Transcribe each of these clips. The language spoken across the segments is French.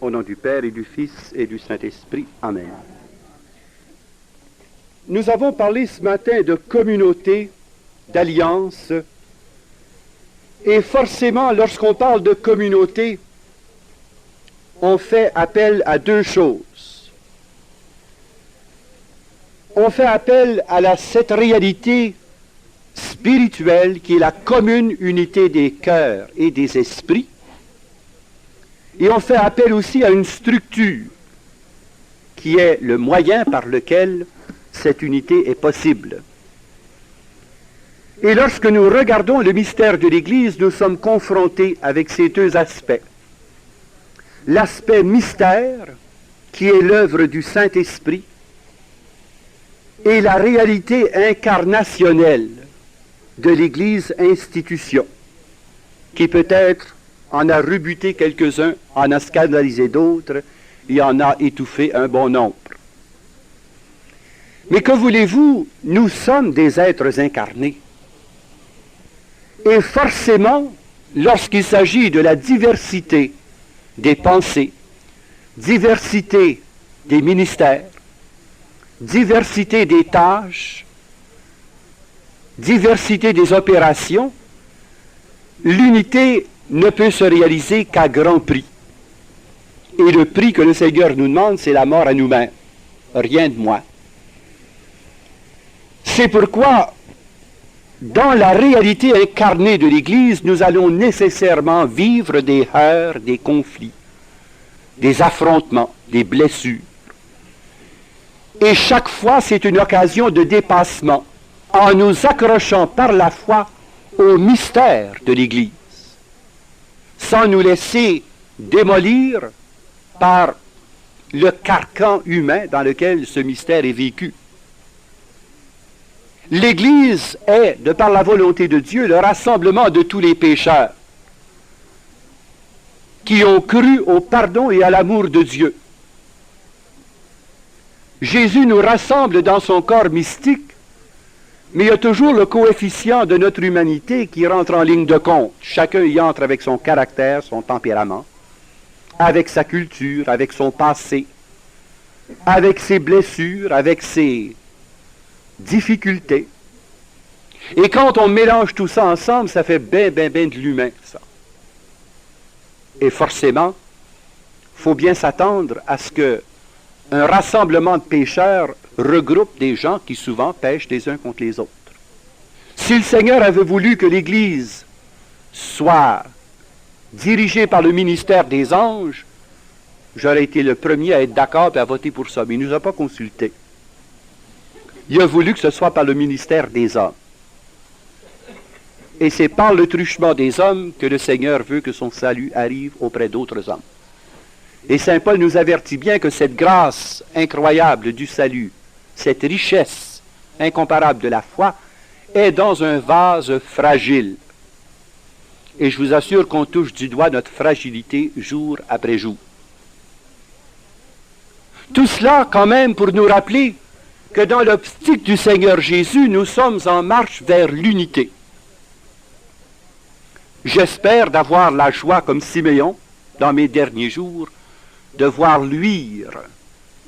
Au nom du Père et du Fils et du Saint-Esprit. Amen. Nous avons parlé ce matin de communauté, d'alliance, et forcément, lorsqu'on parle de communauté, on fait appel à deux choses. On fait appel à cette réalité spirituelle qui est la commune unité des cœurs et des esprits, et on fait appel aussi à une structure qui est le moyen par lequel cette unité est possible. Et lorsque nous regardons le mystère de l'Église, nous sommes confrontés avec ces deux aspects. L'aspect mystère, qui est l'œuvre du Saint-Esprit, et la réalité incarnationnelle de l'Église institution, qui peut-être en a rebuté quelques-uns, en a scandalisé d'autres, et en a étouffé un bon nombre. Mais que voulez-vous, nous sommes des êtres incarnés. Et forcément, lorsqu'il s'agit de la diversité des pensées, diversité des ministères, diversité des tâches, diversité des opérations, l'unité ne peut se réaliser qu'à grand prix. Et le prix que le Seigneur nous demande, c'est la mort à nous-mêmes. Rien de moins. C'est pourquoi, dans la réalité incarnée de l'Église, nous allons nécessairement vivre des heurts, des conflits, des affrontements, des blessures. Et chaque fois, c'est une occasion de dépassement, en nous accrochant par la foi au mystère de l'Église, sans nous laisser démolir par le carcan humain dans lequel ce mystère est vécu. L'Église est, de par la volonté de Dieu, le rassemblement de tous les pécheurs qui ont cru au pardon et à l'amour de Dieu. Jésus nous rassemble dans son corps mystique, mais il y a toujours le coefficient de notre humanité qui rentre en ligne de compte. Chacun y entre avec son caractère, son tempérament, avec sa culture, avec son passé, avec ses blessures, avec ses difficultés. Et quand on mélange tout ça ensemble, ça fait ben de l'humain, ça. Et forcément, il faut bien s'attendre à ce que un rassemblement de pécheurs regroupe des gens qui souvent pêchent les uns contre les autres. Si le Seigneur avait voulu que l'Église soit dirigée par le ministère des anges, j'aurais été le premier à être d'accord et à voter pour ça, mais il ne nous a pas consultés. Il a voulu que ce soit par le ministère des hommes. Et c'est par le truchement des hommes que le Seigneur veut que son salut arrive auprès d'autres hommes. Et saint Paul nous avertit bien que cette grâce incroyable du salut, cette richesse incomparable de la foi, est dans un vase fragile. Et je vous assure qu'on touche du doigt notre fragilité jour après jour. Tout cela quand même pour nous rappeler que dans l'optique du Seigneur Jésus, nous sommes en marche vers l'unité. J'espère d'avoir la joie, comme Siméon, dans mes derniers jours, de voir luire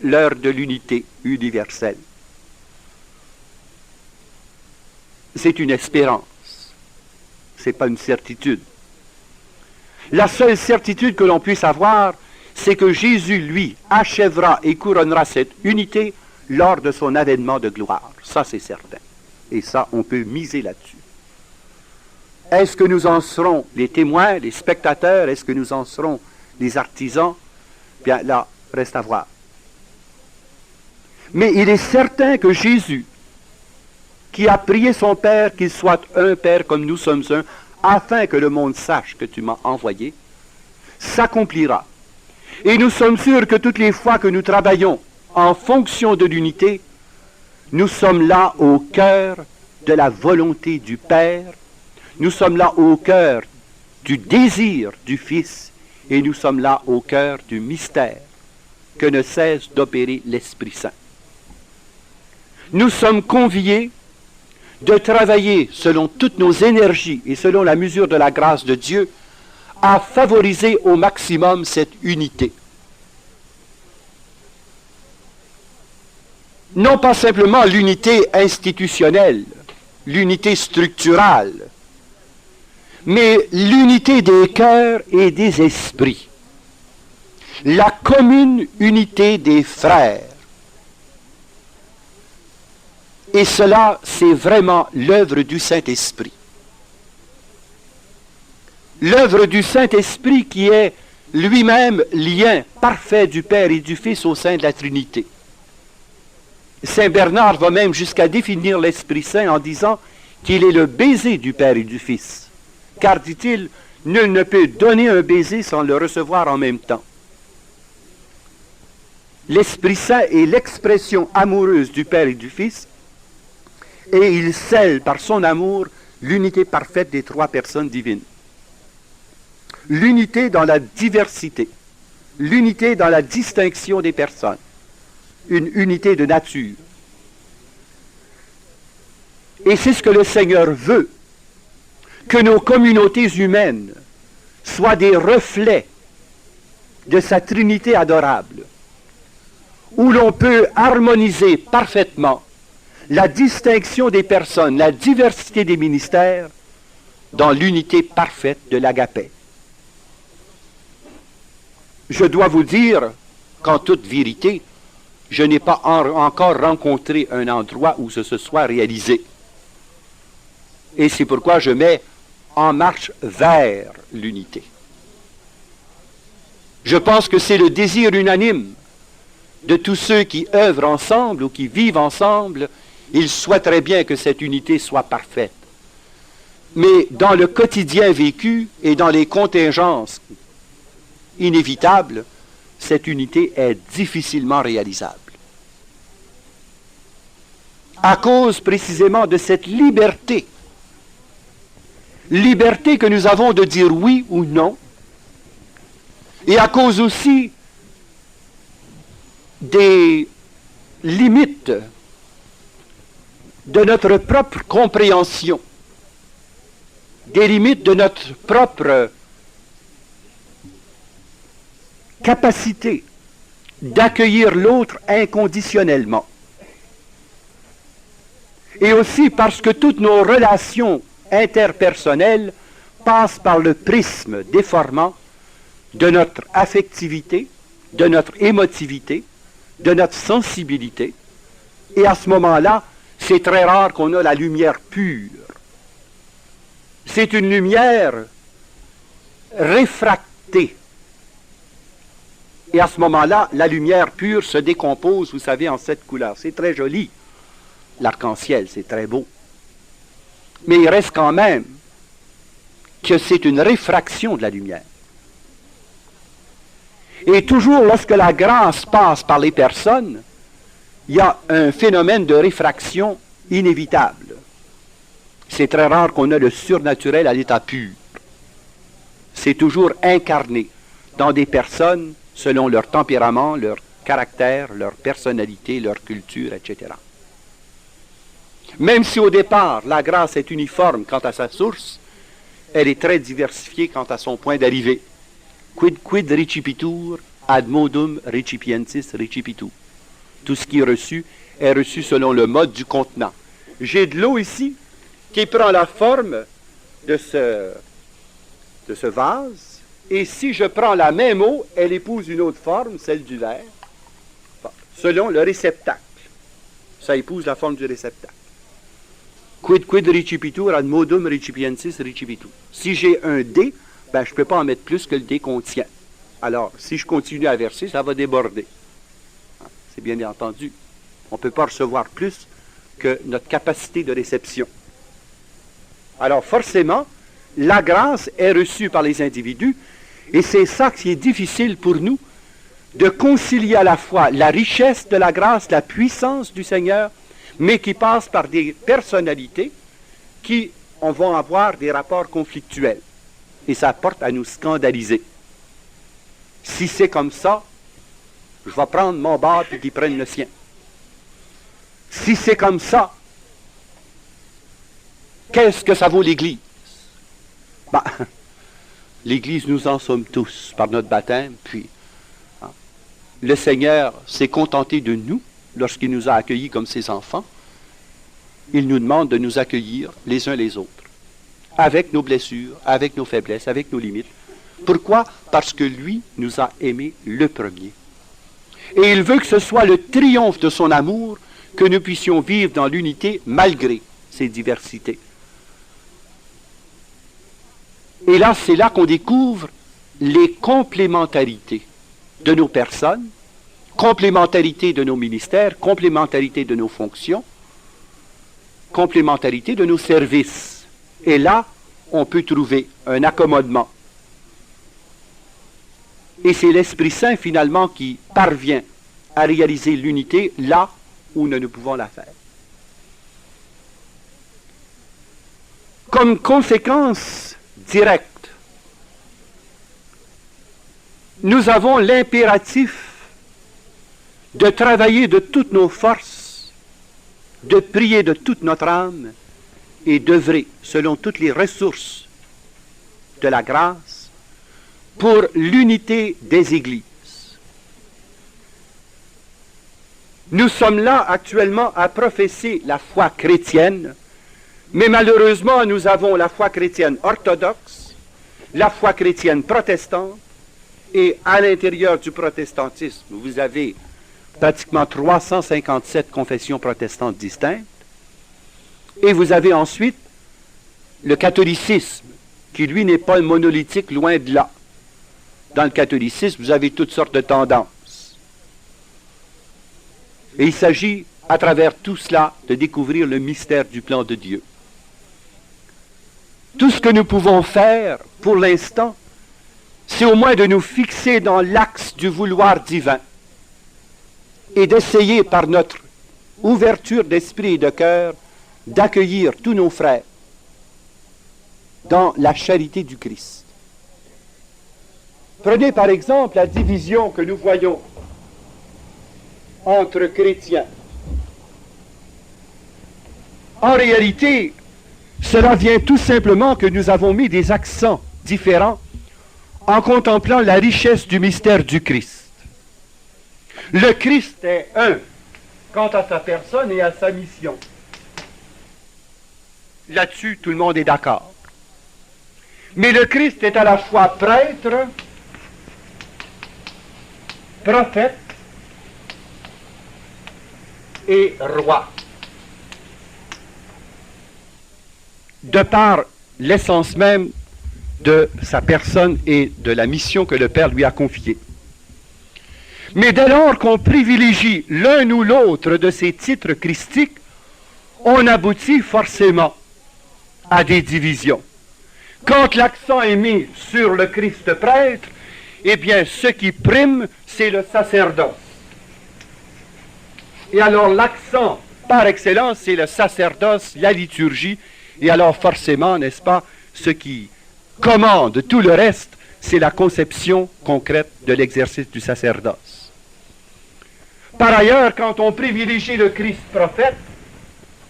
l'heure de l'unité universelle. C'est une espérance, ce n'est pas une certitude. La seule certitude que l'on puisse avoir, c'est que Jésus, lui, achèvera et couronnera cette unité lors de son avènement de gloire. Ça, c'est certain. Et ça, on peut miser là-dessus. Est-ce que nous en serons les témoins, les spectateurs? Est-ce que nous en serons les artisans? Bien là, reste à voir. Mais il est certain que Jésus, qui a prié son Père qu'il soit un Père comme nous sommes un, afin que le monde sache que tu m'as envoyé, s'accomplira. Et nous sommes sûrs que toutes les fois que nous travaillons en fonction de l'unité, nous sommes là au cœur de la volonté du Père, nous sommes là au cœur du désir du Fils, et nous sommes là au cœur du mystère que ne cesse d'opérer l'Esprit Saint. Nous sommes conviés de travailler selon toutes nos énergies et selon la mesure de la grâce de Dieu à favoriser au maximum cette unité. non pas simplement l'unité institutionnelle, l'unité structurale, mais l'unité des cœurs et des esprits, la commune unité des frères. Et cela, c'est vraiment l'œuvre du Saint-Esprit. L'œuvre du Saint-Esprit qui est lui-même lien parfait du Père et du Fils au sein de la Trinité. Saint Bernard va même jusqu'à définir l'Esprit Saint en disant qu'il est le baiser du Père et du Fils. Car, dit-il, nul ne peut donner un baiser sans le recevoir en même temps. L'Esprit Saint est l'expression amoureuse du Père et du Fils, et il scelle par son amour l'unité parfaite des trois personnes divines. L'unité dans la diversité, l'unité dans la distinction des personnes, une unité de nature. Et c'est ce que le Seigneur veut, que nos communautés humaines soient des reflets de sa Trinité adorable, où l'on peut harmoniser parfaitement la distinction des personnes, la diversité des ministères, dans l'unité parfaite de l'agapé. Je dois vous dire qu'en toute vérité, je n'ai pas encore rencontré un endroit où ce se soit réalisé. Et c'est pourquoi je mets en marche vers l'unité. Je pense que c'est le désir unanime de tous ceux qui œuvrent ensemble ou qui vivent ensemble. Ils souhaiteraient bien que cette unité soit parfaite. Mais dans le quotidien vécu et dans les contingences inévitables, cette unité est difficilement réalisable. À cause précisément de cette liberté que nous avons de dire oui ou non, et à cause aussi des limites de notre propre compréhension, des limites de notre propre capacité d'accueillir l'autre inconditionnellement. Et aussi parce que toutes nos relations interpersonnelles passent par le prisme déformant de notre affectivité, de notre émotivité, de notre sensibilité. Et à ce moment-là, c'est très rare qu'on a la lumière pure. C'est une lumière réfractée. Et à ce moment-là, la lumière pure se décompose, vous savez, en 7 couleurs. C'est très joli. L'arc-en-ciel, c'est très beau. Mais il reste quand même que c'est une réfraction de la lumière. Et toujours lorsque la grâce passe par les personnes, il y a un phénomène de réfraction inévitable. C'est très rare qu'on ait le surnaturel à l'état pur. C'est toujours incarné dans des personnes selon leur tempérament, leur caractère, leur personnalité, leur culture, etc. Même si au départ, la grâce est uniforme quant à sa source, elle est très diversifiée quant à son point d'arrivée. Quid recipitur ad modum recipientis recipitur. Tout ce qui est reçu selon le mode du contenant. J'ai de l'eau ici qui prend la forme de ce vase, et si je prends la même eau, elle épouse une autre forme, celle du verre, selon le réceptacle. Ça épouse la forme du réceptacle. Quid recipitur ad modum recipientis recipitur. Si j'ai un dé, je ne peux pas en mettre plus que le dé contient. Alors, si je continue à verser, ça va déborder. C'est bien entendu. On ne peut pas recevoir plus que notre capacité de réception. Alors, forcément, la grâce est reçue par les individus, et c'est ça qui est difficile pour nous, de concilier à la fois la richesse de la grâce, la puissance du Seigneur, mais qui passe par des personnalités qui vont avoir des rapports conflictuels. Et ça porte à nous scandaliser. Si c'est comme ça, je vais prendre mon bord et qu'ils prennent le sien. Si c'est comme ça, qu'est-ce que ça vaut l'Église? L'Église, nous en sommes tous par notre baptême, puis le Seigneur s'est contenté de nous lorsqu'il nous a accueillis comme ses enfants, il nous demande de nous accueillir les uns les autres, avec nos blessures, avec nos faiblesses, avec nos limites. Pourquoi? Parce que lui nous a aimés le premier. Et il veut que ce soit le triomphe de son amour que nous puissions vivre dans l'unité malgré ces diversités. Et là, c'est là qu'on découvre les complémentarités de nos personnes, complémentarité de nos ministères, complémentarité de nos fonctions, complémentarité de nos services. Et là, on peut trouver un accommodement. Et c'est l'Esprit Saint, finalement, qui parvient à réaliser l'unité là où nous ne pouvons la faire. Comme conséquence directe, nous avons l'impératif de travailler de toutes nos forces, de prier de toute notre âme et d'œuvrer selon toutes les ressources de la grâce pour l'unité des églises. Nous sommes là actuellement à professer la foi chrétienne, mais malheureusement nous avons la foi chrétienne orthodoxe, la foi chrétienne protestante, et à l'intérieur du protestantisme, vous avez pratiquement 357 confessions protestantes distinctes, et vous avez ensuite le catholicisme, qui lui n'est pas monolithique, loin de là. Dans le catholicisme, vous avez toutes sortes de tendances. Et il s'agit, à travers tout cela, de découvrir le mystère du plan de Dieu. Tout ce que nous pouvons faire, pour l'instant, c'est au moins de nous fixer dans l'axe du vouloir divin et d'essayer, par notre ouverture d'esprit et de cœur, d'accueillir tous nos frères dans la charité du Christ. Prenez par exemple la division que nous voyons entre chrétiens. En réalité, cela vient tout simplement que nous avons mis des accents différents en contemplant la richesse du mystère du Christ. Le Christ est un quant à sa personne et à sa mission. Là-dessus, tout le monde est d'accord. Mais le Christ est à la fois prêtre, prophète et roi. De par l'essence même de sa personne et de la mission que le Père lui a confiée. Mais dès lors qu'on privilégie l'un ou l'autre de ces titres christiques, on aboutit forcément à des divisions. Quand l'accent est mis sur le Christ prêtre, eh bien, ce qui prime, c'est le sacerdoce. Et alors, l'accent par excellence, c'est le sacerdoce, la liturgie, et alors forcément, n'est-ce pas, ce qui commande tout le reste, c'est la conception concrète de l'exercice du sacerdoce. Par ailleurs, quand on privilégie le Christ prophète,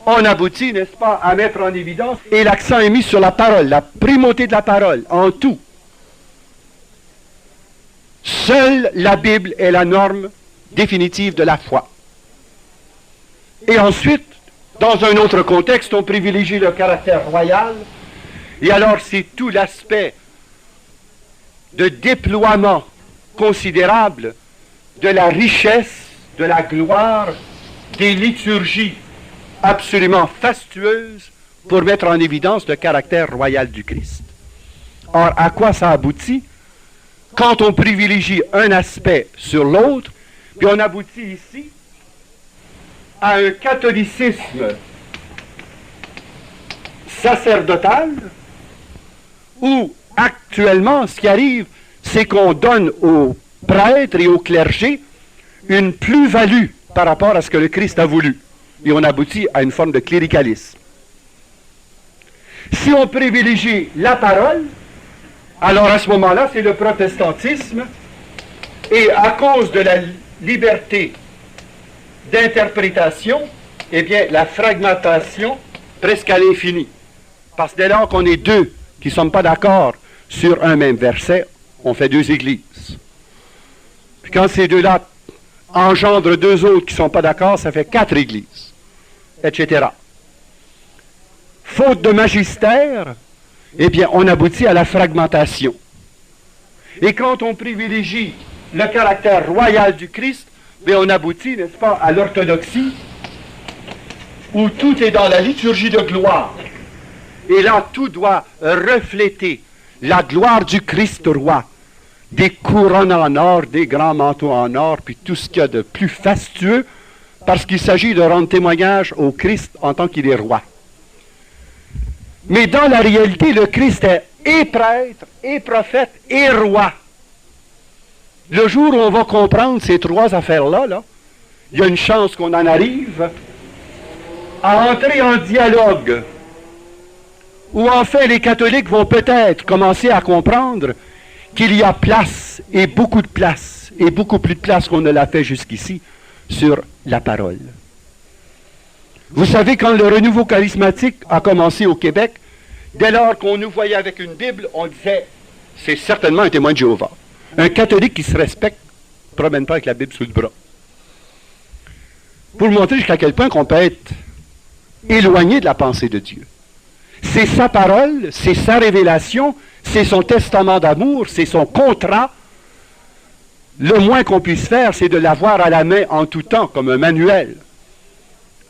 on aboutit, n'est-ce pas, à mettre en évidence, et l'accent est mis sur la parole, la primauté de la parole, en tout. Seule la Bible est la norme définitive de la foi. Et ensuite, dans un autre contexte, on privilégie le caractère royal, et alors c'est tout l'aspect de déploiement considérable de la richesse, de la gloire, des liturgies absolument fastueuses pour mettre en évidence le caractère royal du Christ. Or, à quoi ça aboutit? Quand on privilégie un aspect sur l'autre, puis on aboutit ici à un catholicisme sacerdotal où actuellement ce qui arrive, c'est qu'on donne aux prêtres et au clergé une plus-value par rapport à ce que le Christ a voulu. Et on aboutit à une forme de cléricalisme. Si on privilégie la parole, alors à ce moment-là, c'est le protestantisme, et à cause de la liberté d'interprétation, eh bien, la fragmentation presque à l'infini. Parce que dès lors qu'on est deux qui ne sommes pas d'accord sur un même verset, on fait deux églises. Puis quand ces deux-là engendre deux autres qui ne sont pas d'accord, ça fait 4 églises, etc. Faute de magistère, eh bien, on aboutit à la fragmentation. Et quand on privilégie le caractère royal du Christ, bien, on aboutit, n'est-ce pas, à l'orthodoxie, où tout est dans la liturgie de gloire. Et là, tout doit refléter la gloire du Christ roi. Des couronnes en or, des grands manteaux en or, puis tout ce qu'il y a de plus fastueux, parce qu'il s'agit de rendre témoignage au Christ en tant qu'il est roi. Mais dans la réalité, le Christ est et prêtre, et prophète, et roi. Le jour où on va comprendre ces trois affaires-là, il y a une chance qu'on en arrive à entrer en dialogue, où enfin les catholiques vont peut-être commencer à comprendre qu'il y a place, et beaucoup de place, et beaucoup plus de place qu'on ne l'a fait jusqu'ici, sur la parole. Vous savez, quand le renouveau charismatique a commencé au Québec, dès lors qu'on nous voyait avec une Bible, on disait, c'est certainement un témoin de Jéhovah. Un catholique qui se respecte ne se promène pas avec la Bible sous le bras. Pour montrer jusqu'à quel point qu'on peut être éloigné de la pensée de Dieu. C'est sa parole, c'est sa révélation, c'est son testament d'amour, c'est son contrat. Le moins qu'on puisse faire, c'est de l'avoir à la main en tout temps, comme un manuel,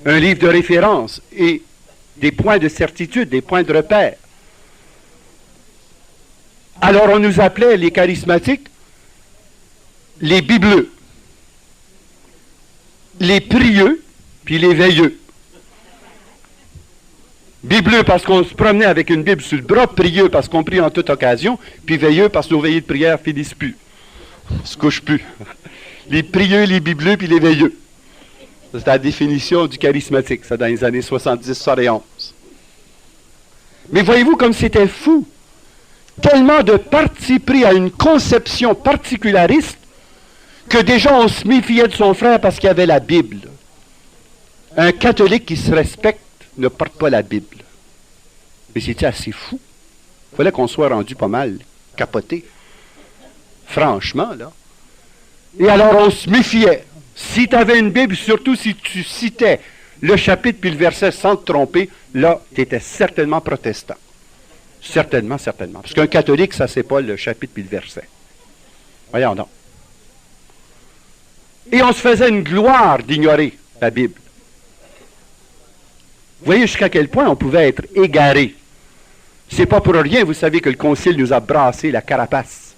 un livre de référence et des points de certitude, des points de repère. Alors on nous appelait, les charismatiques, les bibleux, les prieux, puis les veilleux. Bibleux parce qu'on se promenait avec une Bible sur le bras, prieux parce qu'on prie en toute occasion, puis veilleux parce que nos veillées de prière finissent plus. On se couche plus. Les prieux, les bibleux, puis les veilleux. C'est la définition du charismatique, ça, dans les années 70-71. Mais voyez-vous comme c'était fou. Tellement de parti pris à une conception particulariste que déjà on se méfiait de son frère parce qu'il avait la Bible. Un catholique qui se respecte ne porte pas la Bible. Mais c'était assez fou. Il fallait qu'on soit rendu pas mal capoté. Franchement, là. Et alors on se méfiait. Si tu avais une Bible, surtout si tu citais le chapitre puis le verset sans te tromper, là, tu étais certainement protestant. Certainement, certainement. Parce qu'un catholique, ça, c'est pas le chapitre puis le verset. Voyons donc. Et on se faisait une gloire d'ignorer la Bible. Vous voyez jusqu'à quel point on pouvait être égaré. C'est pas pour rien, vous savez, que le Concile nous a brassé la carapace.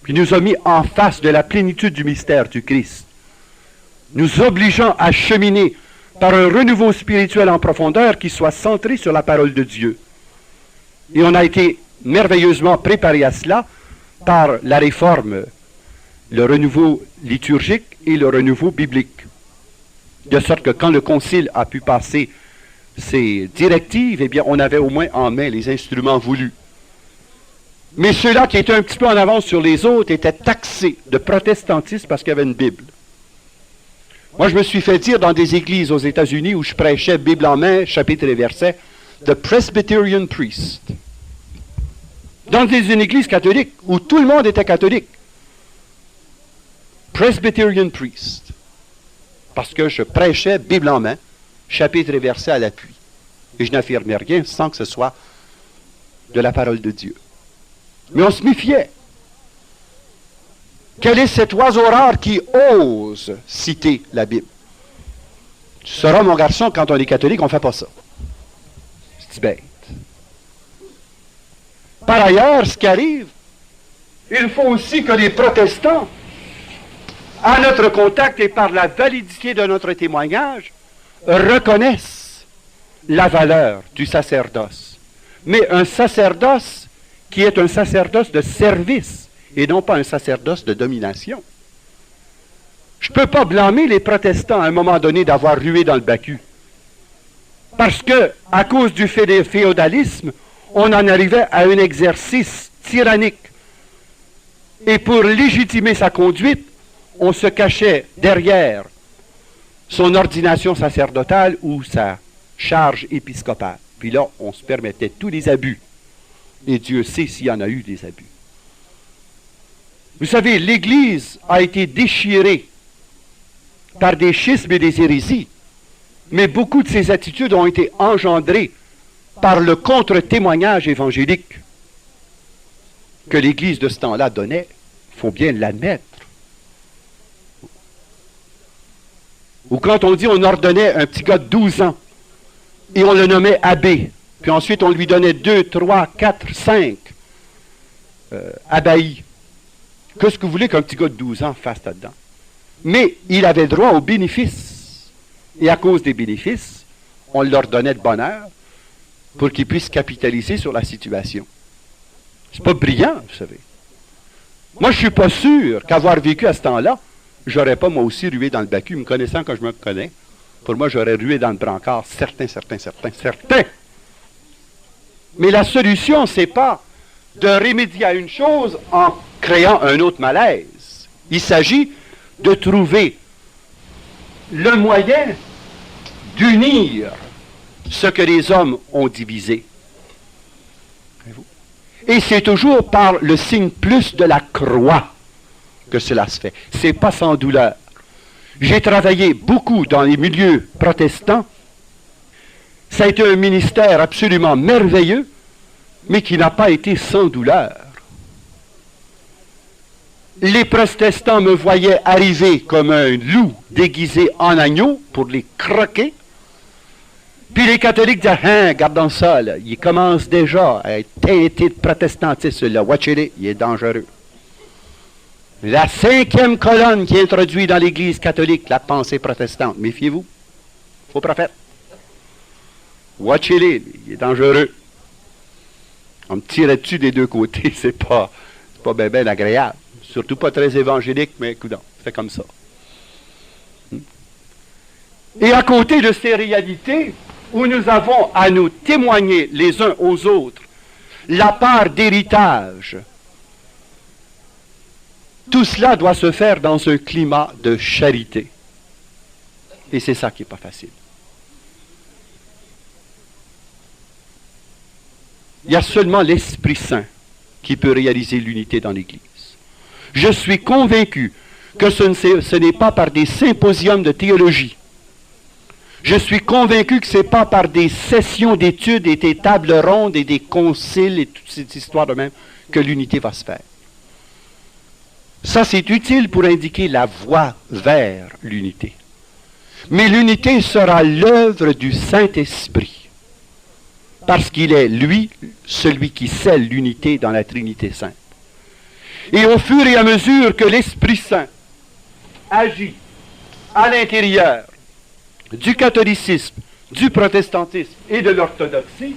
Puis nous a mis en face de la plénitude du mystère du Christ, nous obligeant à cheminer par un renouveau spirituel en profondeur qui soit centré sur la parole de Dieu. Et on a été merveilleusement préparé à cela par la réforme, le renouveau liturgique et le renouveau biblique. De sorte que quand le Concile a pu passer ses directives, eh bien, on avait au moins en main les instruments voulus. Mais ceux-là qui étaient un petit peu en avance sur les autres étaient taxés de protestantisme parce qu'il y avait une Bible. Moi, je me suis fait dire dans des églises aux États-Unis où je prêchais Bible en main, chapitre et verset, The Presbyterian Priest. Dans une église catholique où tout le monde était catholique. Presbyterian Priest. Parce que je prêchais Bible en main, chapitre et verset à l'appui. Et je n'affirmais rien sans que ce soit de la parole de Dieu. Mais on se méfiait. Quel est cet oiseau rare qui ose citer la Bible? Tu sauras, mon garçon, quand on est catholique, on ne fait pas ça. C'est bête. Par ailleurs, ce qui arrive, il faut aussi que les protestants, à notre contact et par la validité de notre témoignage, reconnaissent la valeur du sacerdoce. Mais un sacerdoce qui est un sacerdoce de service et non pas un sacerdoce de domination. Je ne peux pas blâmer les protestants à un moment donné d'avoir rué dans le Bacu. Parce que, à cause du féodalisme, on en arrivait à un exercice tyrannique. Et pour légitimer sa conduite, on se cachait derrière son ordination sacerdotale ou sa charge épiscopale. Puis là, on se permettait tous les abus. Et Dieu sait s'il y en a eu des abus. Vous savez, l'Église a été déchirée par des schismes et des hérésies, mais beaucoup de ces attitudes ont été engendrées par le contre-témoignage évangélique que l'Église de ce temps-là donnait, il faut bien l'admettre. Ou quand on dit on ordonnait un petit gars de 12 ans et on le nommait abbé, puis ensuite on lui donnait 2, 3, 4, 5 abbayes. Qu'est-ce que vous voulez qu'un petit gars de 12 ans fasse là-dedans? Mais il avait droit aux bénéfices. Et à cause des bénéfices, on leur donnait de bonheur pour qu'ils puissent capitaliser sur la situation. C'est pas brillant, vous savez. Moi, je suis pas sûr qu'avoir vécu à ce temps-là, j'aurais pas moi aussi rué dans le bacu, me connaissant quand je me connais. Pour moi, j'aurais rué dans le brancard, certain. Mais la solution, c'est pas de remédier à une chose en créant un autre malaise. Il s'agit de trouver le moyen d'unir ce que les hommes ont divisé. Et c'est toujours par le signe plus de la croix que cela se fait. C'est pas sans douleur. J'ai travaillé beaucoup dans les milieux protestants. Ça a été un ministère absolument merveilleux, mais qui n'a pas été sans douleur. Les protestants me voyaient arriver comme un loup déguisé en agneau pour les croquer. Puis les catholiques disaient, hein, gardons ça, là, il commence déjà à être teinté de protestantisme, là, watchez-le, il est dangereux. La 5e colonne qui est introduite dans l'Église catholique, la pensée protestante, méfiez-vous, faux prophète. Watchez-le, il est dangereux. On me tirait dessus des deux côtés, c'est pas bien agréable. Surtout pas très évangélique, mais écoute, c'est comme ça. Et à côté de ces réalités, où nous avons à nous témoigner les uns aux autres la part d'héritage, tout cela doit se faire dans un climat de charité. Et c'est ça qui n'est pas facile. Il y a seulement l'Esprit Saint qui peut réaliser l'unité dans l'Église. Je suis convaincu que ce n'est pas par des symposiums de théologie. Je suis convaincu que ce n'est pas par des sessions d'études et des tables rondes et des conciles et toutes ces histoires de même que l'unité va se faire. Ça, c'est utile pour indiquer la voie vers l'unité. Mais l'unité sera l'œuvre du Saint-Esprit. Parce qu'il est, lui, celui qui scelle l'unité dans la Trinité Sainte. Et au fur et à mesure que l'Esprit Saint agit à l'intérieur du catholicisme, du protestantisme et de l'orthodoxie,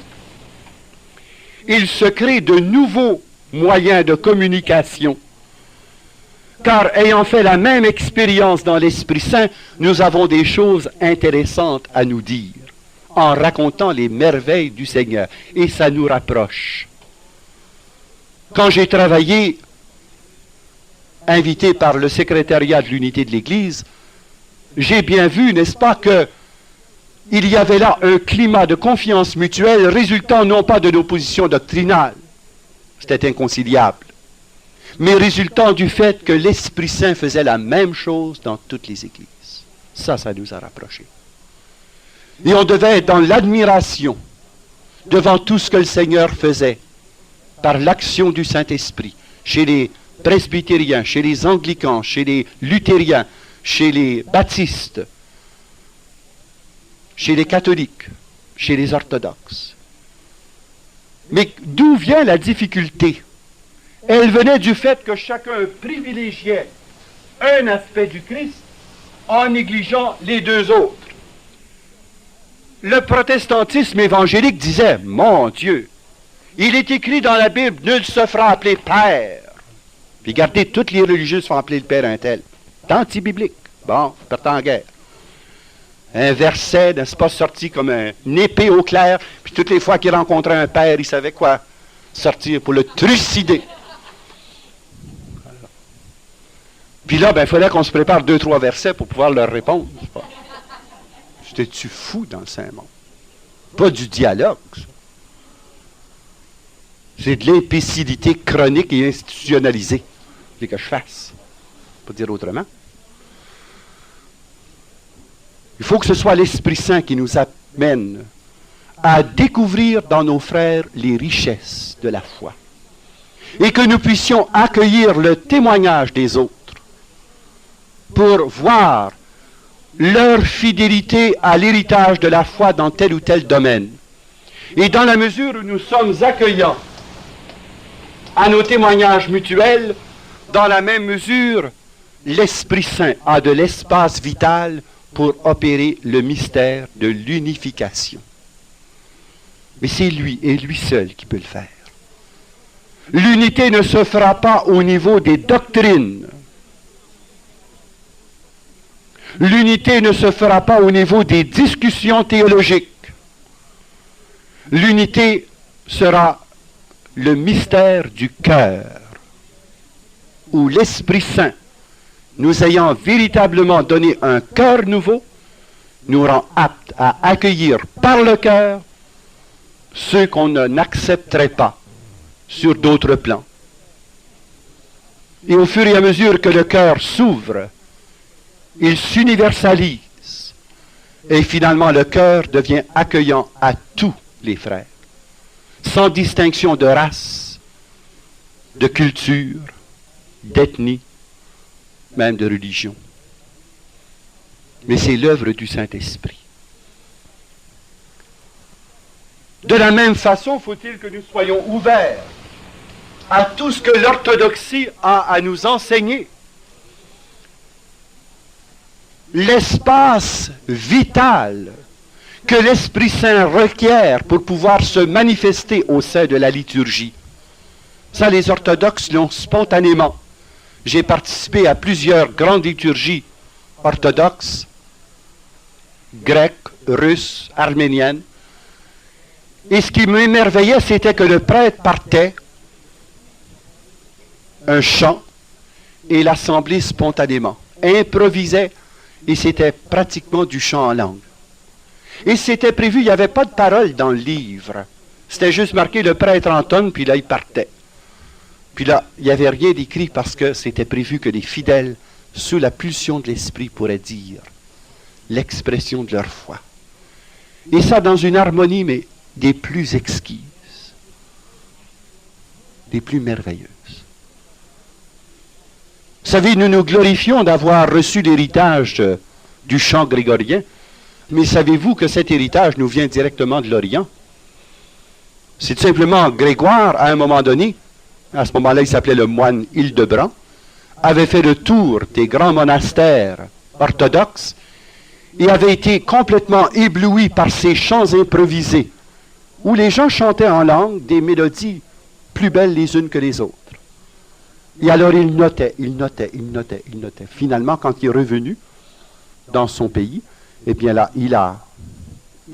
il se crée de nouveaux moyens de communication. Car ayant fait la même expérience dans l'Esprit Saint, nous avons des choses intéressantes à nous dire en racontant les merveilles du Seigneur. Et ça nous rapproche. Quand j'ai travaillé, invité par le secrétariat de l'unité de l'Église, j'ai bien vu, n'est-ce pas, que il y avait là un climat de confiance mutuelle résultant non pas de l'opposition doctrinale, c'était inconciliable, mais résultant du fait que l'Esprit Saint faisait la même chose dans toutes les églises. Ça nous a rapprochés. Et on devait être dans l'admiration devant tout ce que le Seigneur faisait par l'action du Saint-Esprit, chez les presbytériens, chez les anglicans, chez les luthériens, chez les baptistes, chez les catholiques, chez les orthodoxes. Mais d'où vient la difficulté? Elle venait du fait que chacun privilégiait un aspect du Christ en négligeant les deux autres. Le protestantisme évangélique disait, mon Dieu, il est écrit dans la Bible, nul se fera appeler père. Puis regardez, toutes les religieuses font appeler le père un tel. C'est anti-biblique. Bon, partant en guerre. Un verset, n'est-ce pas, sorti comme une épée au clair, puis toutes les fois qu'il rencontrait un père, il savait quoi sortir pour le trucider. Puis là, il fallait qu'on se prépare 2-3 versets pour pouvoir leur répondre. J'étais-tu fou dans le Saint-Monde? Pas du dialogue, ça. C'est de l'imbécilité chronique et institutionnalisée. C'est que je fasse. Pas dire autrement. Il faut que ce soit l'Esprit Saint qui nous amène à découvrir dans nos frères les richesses de la foi. Et que nous puissions accueillir le témoignage des autres pour voir leur fidélité à l'héritage de la foi dans tel ou tel domaine. Et dans la mesure où nous sommes accueillants à nos témoignages mutuels, dans la même mesure, l'Esprit Saint a de l'espace vital pour opérer le mystère de l'unification. Mais c'est lui et lui seul qui peut le faire. L'unité ne se fera pas au niveau des doctrines. L'unité ne se fera pas au niveau des discussions théologiques. L'unité sera le mystère du cœur, où l'Esprit Saint, nous ayant véritablement donné un cœur nouveau, nous rend aptes à accueillir par le cœur ceux qu'on n'accepterait pas sur d'autres plans. Et au fur et à mesure que le cœur s'ouvre, il s'universalise. Et finalement, le cœur devient accueillant à tous les frères, sans distinction de race, de culture, d'ethnie, même de religion. Mais c'est l'œuvre du Saint-Esprit. De la même façon, faut-il que nous soyons ouverts à tout ce que l'orthodoxie a à nous enseigner. L'espace vital que l'Esprit Saint requiert pour pouvoir se manifester au sein de la liturgie. Ça, les orthodoxes l'ont spontanément. J'ai participé à plusieurs grandes liturgies orthodoxes, grecques, russes, arméniennes. Et ce qui m'émerveillait, c'était que le prêtre partait, un chant, et l'assemblée spontanément improvisait, et c'était pratiquement du chant en langue. Et c'était prévu, il n'y avait pas de parole dans le livre. C'était juste marqué le prêtre entonne, puis là, il partait. Puis là, il n'y avait rien d'écrit parce que c'était prévu que les fidèles, sous la pulsion de l'Esprit, pourraient dire l'expression de leur foi. Et ça dans une harmonie, mais des plus exquises, des plus merveilleuses. Vous savez, nous nous glorifions d'avoir reçu l'héritage du chant grégorien, mais savez-vous que cet héritage nous vient directement de l'Orient? C'est simplement Grégoire, à un moment donné, à ce moment-là, il s'appelait le moine Hildebrand, avait fait le tour des grands monastères orthodoxes et avait été complètement ébloui par ces chants improvisés, où les gens chantaient en langue des mélodies plus belles les unes que les autres. Et alors il notait. Finalement, quand il est revenu dans son pays, eh bien là, il a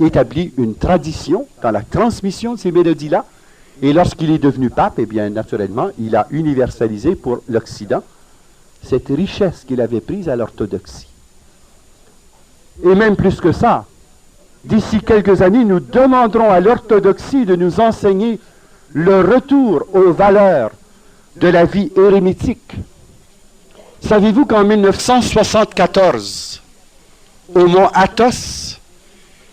établi une tradition dans la transmission de ces mélodies-là. Et lorsqu'il est devenu pape, eh bien, naturellement, il a universalisé pour l'Occident cette richesse qu'il avait prise à l'orthodoxie. Et même plus que ça, d'ici quelques années, nous demanderons à l'orthodoxie de nous enseigner le retour aux valeurs de la vie érémitique. Savez-vous qu'en 1974, au mont Athos,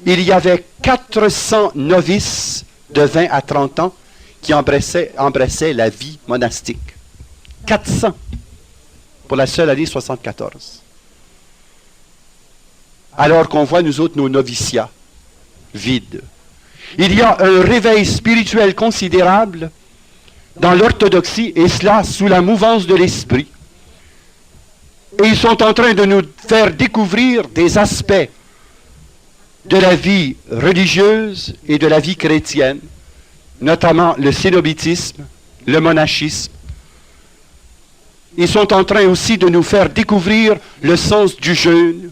il y avait 400 novices de 20 à 30 ans qui embrassaient la vie monastique. 400 pour la seule année 74. Alors qu'on voit, nous autres, nos noviciats vides. Il y a un réveil spirituel considérable dans l'orthodoxie, et cela sous la mouvance de l'esprit. Et ils sont en train de nous faire découvrir des aspects de la vie religieuse et de la vie chrétienne, notamment le cénobitisme, le monachisme. Ils sont en train aussi de nous faire découvrir le sens du jeûne.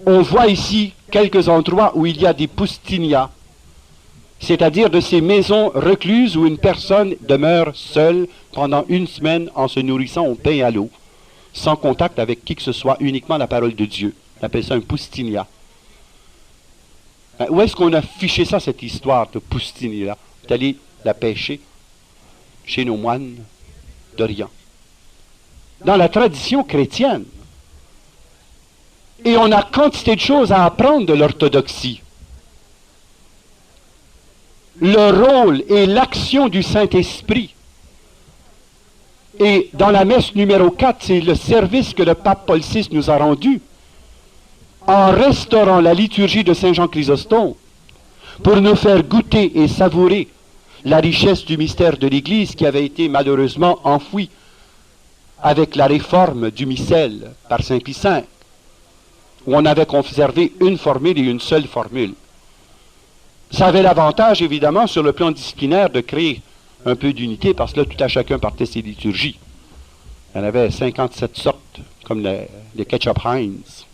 On voit ici quelques endroits où il y a des poustinia, c'est-à-dire de ces maisons recluses où une personne demeure seule pendant une semaine en se nourrissant au pain et à l'eau, sans contact avec qui que ce soit, uniquement la parole de Dieu. On appelle ça un poustinia. Où est-ce qu'on a fiché ça, cette histoire de poustinia? On est allé la pêcher chez nos moines d'Orient. Dans la tradition chrétienne. Et on a quantité de choses à apprendre de l'orthodoxie. Le rôle et l'action du Saint-Esprit. Et dans la messe numéro 4, c'est le service que le pape Paul VI nous a rendu en restaurant la liturgie de Saint Jean Chrysostome pour nous faire goûter et savourer la richesse du mystère de l'Église qui avait été malheureusement enfoui avec la réforme du missel par Saint Pie V, où on avait conservé une formule et une seule formule. Ça avait l'avantage, évidemment, sur le plan disciplinaire, de créer un peu d'unité, parce que là, tout à chacun partait ses liturgies. Il y en avait 57 sortes, comme les ketchup Heinz.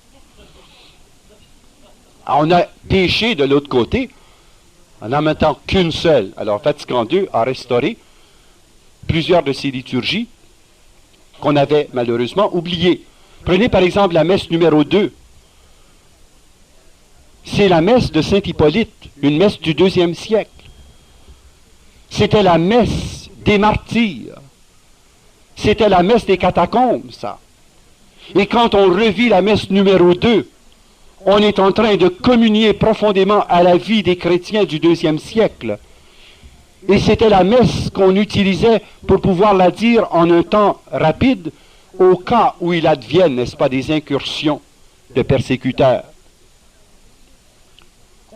Alors, on a péché de l'autre côté, en en mettant qu'une seule. Alors, Vatican II a restauré plusieurs de ces liturgies qu'on avait malheureusement oubliées. Prenez par exemple la messe numéro 2. C'est la messe de Saint Hippolyte, une messe du IIe siècle. C'était la messe des martyrs. C'était la messe des catacombes, ça. Et quand on revit la messe numéro 2, on est en train de communier profondément à la vie des chrétiens du IIe siècle. Et c'était la messe qu'on utilisait pour pouvoir la dire en un temps rapide, au cas où il advienne, n'est-ce pas, des incursions de persécuteurs.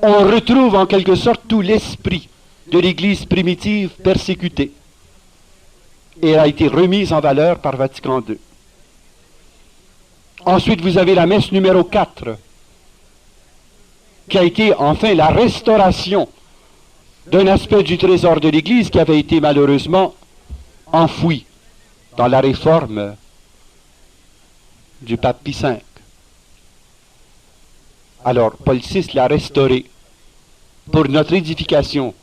On retrouve en quelque sorte tout l'esprit de l'Église primitive persécutée. Et elle a été remise en valeur par Vatican II. Ensuite, vous avez la messe numéro 4, qui a été enfin la restauration d'un aspect du trésor de l'Église qui avait été malheureusement enfoui dans la réforme du pape Pie V. Alors, Paul VI l'a restauré pour notre édification.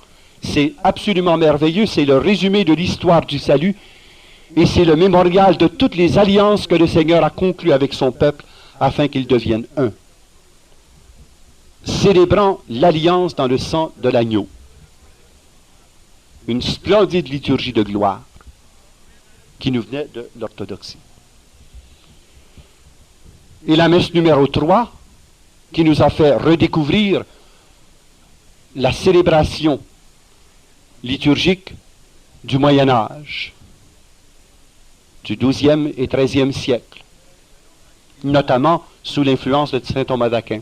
C'est absolument merveilleux, c'est le résumé de l'histoire du salut et c'est le mémorial de toutes les alliances que le Seigneur a conclues avec son peuple afin qu'ils deviennent un, célébrant l'alliance dans le sang de l'agneau. Une splendide liturgie de gloire qui nous venait de l'orthodoxie. Et la messe numéro 3, qui nous a fait redécouvrir la célébration liturgique du Moyen Âge, du XIIe et XIIIe siècle, notamment sous l'influence de saint Thomas d'Aquin.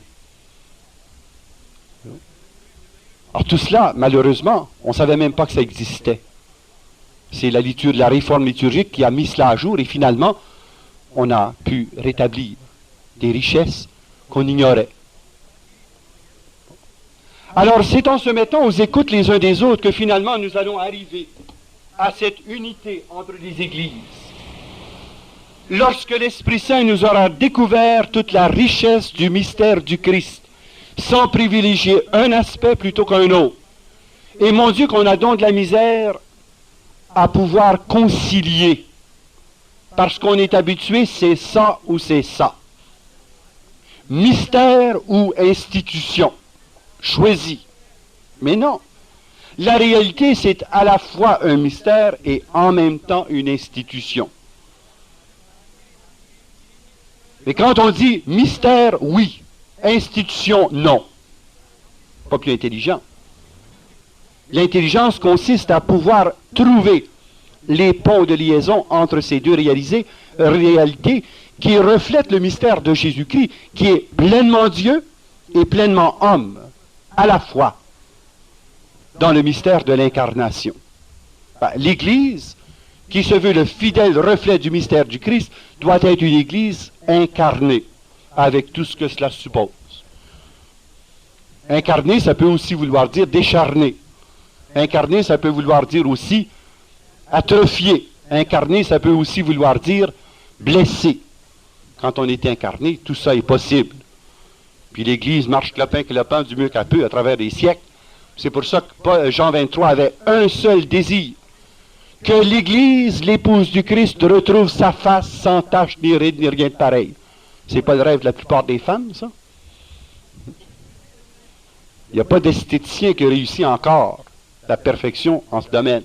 Alors tout cela, malheureusement, on ne savait même pas que ça existait. C'est la réforme liturgique qui a mis cela à jour et finalement, on a pu rétablir des richesses qu'on ignorait. Alors c'est en se mettant aux écoutes les uns des autres que finalement nous allons arriver à cette unité entre les églises. Lorsque l'Esprit Saint nous aura découvert toute la richesse du mystère du Christ, sans privilégier un aspect plutôt qu'un autre. Et mon Dieu, qu'on a donc de la misère à pouvoir concilier, parce qu'on est habitué, c'est ça ou c'est ça. Mystère ou institution, choisi. Mais non, la réalité, c'est à la fois un mystère et en même temps une institution. Mais quand on dit mystère, oui, institution, non. Pas plus intelligent. L'intelligence consiste à pouvoir trouver les ponts de liaison entre ces deux réalités qui reflètent le mystère de Jésus-Christ, qui est pleinement Dieu et pleinement homme, à la fois, dans le mystère de l'incarnation. L'Église, qui se veut le fidèle reflet du mystère du Christ, doit être une Église incarnée, avec tout ce que cela suppose. Incarné, ça peut aussi vouloir dire décharné. Incarné, ça peut vouloir dire aussi atrophié. Incarné, ça peut aussi vouloir dire blessé. Quand on est incarné, tout ça est possible. Puis l'Église marche clopin du mieux qu'elle peut à travers les siècles. C'est pour ça que Jean 23 avait un seul désir, que l'Église, l'épouse du Christ, retrouve sa face sans tache ni ride ni rien de pareil. C'est pas le rêve de la plupart des femmes, ça? Il n'y a pas d'esthéticien qui réussit encore la perfection en ce domaine.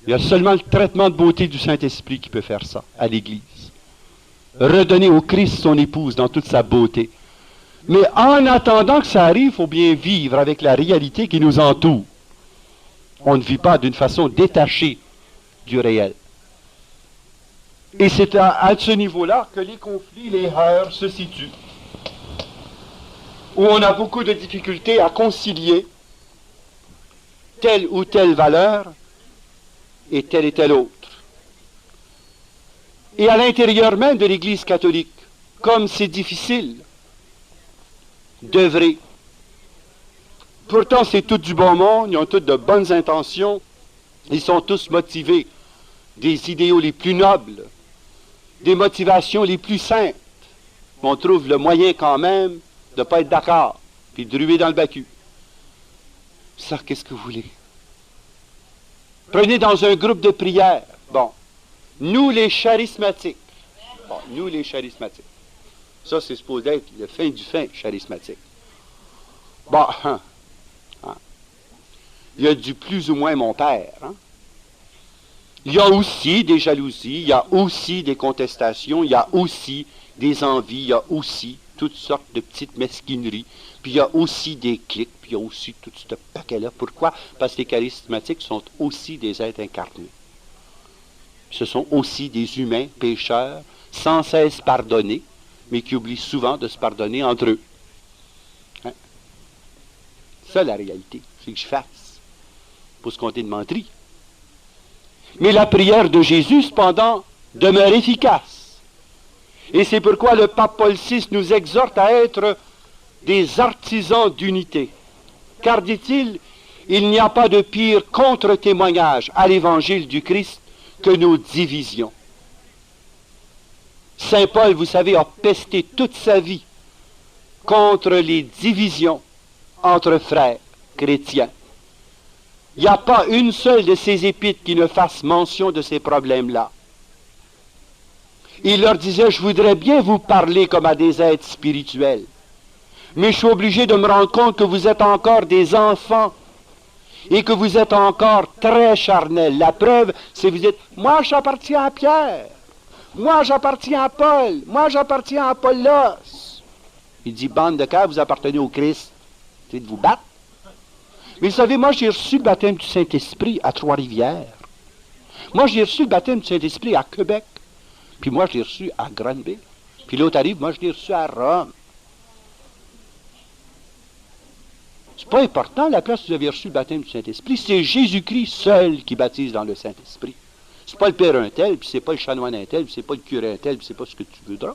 Il y a seulement le traitement de beauté du Saint-Esprit qui peut faire ça à l'Église. redonner au Christ son épouse dans toute sa beauté. Mais en attendant que ça arrive, il faut bien vivre avec la réalité qui nous entoure. On ne vit pas d'une façon détachée du réel. Et c'est à ce niveau-là que les conflits, les heurts se situent. Où on a beaucoup de difficultés à concilier telle ou telle valeur et telle autre. Et à l'intérieur même de l'Église catholique, comme c'est difficile d'œuvrer. Pourtant, c'est tout du bon monde, ils ont toutes de bonnes intentions, ils sont tous motivés des idéaux les plus nobles, des motivations les plus saintes. On trouve le moyen quand même de ne pas être d'accord, puis de ruer dans le bacu. Ça, qu'est-ce que vous voulez? Prenez dans un groupe de prière, bon, nous les charismatiques. Bon, nous les charismatiques. Ça, c'est supposé être le fin du fin charismatique. Bon, il y a du plus ou moins mon père. Il y a aussi des jalousies, il y a aussi des contestations, il y a aussi des envies, il y a aussi toutes sortes de petites mesquineries, puis il y a aussi des clics, puis il y a aussi tout ce paquet-là. Pourquoi? Parce que les charismatiques sont aussi des êtres incarnés. Ce sont aussi des humains pécheurs, sans cesse pardonnés, mais qui oublient souvent de se pardonner entre eux. Hein? Ça, la réalité, c'est que je fasse, pour se compter de menterie. Mais la prière de Jésus, cependant, demeure efficace. Et c'est pourquoi le pape Paul VI nous exhorte à être des artisans d'unité. Car, dit-il, il n'y a pas de pire contre-témoignage à l'évangile du Christ que nos divisions. Saint Paul, vous savez, a pesté toute sa vie contre les divisions entre frères chrétiens. Il n'y a pas une seule de ces épîtres qui ne fasse mention de ces problèmes-là. Il leur disait, je voudrais bien vous parler comme à des êtres spirituels, mais je suis obligé de me rendre compte que vous êtes encore des enfants et que vous êtes encore très charnels. La preuve, c'est que vous dites, moi j'appartiens à Pierre, moi j'appartiens à Paul, moi j'appartiens à Apollos. Il dit, bande de cœurs, vous appartenez au Christ. C'est de vous battre. Mais vous savez, moi j'ai reçu le baptême du Saint-Esprit à Trois-Rivières. Moi j'ai reçu le baptême du Saint-Esprit à Québec. Puis moi je l'ai reçu à Granby. Puis l'autre arrive, moi je l'ai reçu à Rome. C'est pas important la place où vous avez reçu le baptême du Saint-Esprit. C'est Jésus-Christ seul qui baptise dans le Saint-Esprit. C'est pas le père un tel, puis c'est pas le chanoine un tel, puis c'est pas le curé un tel, puis c'est pas ce que tu voudras.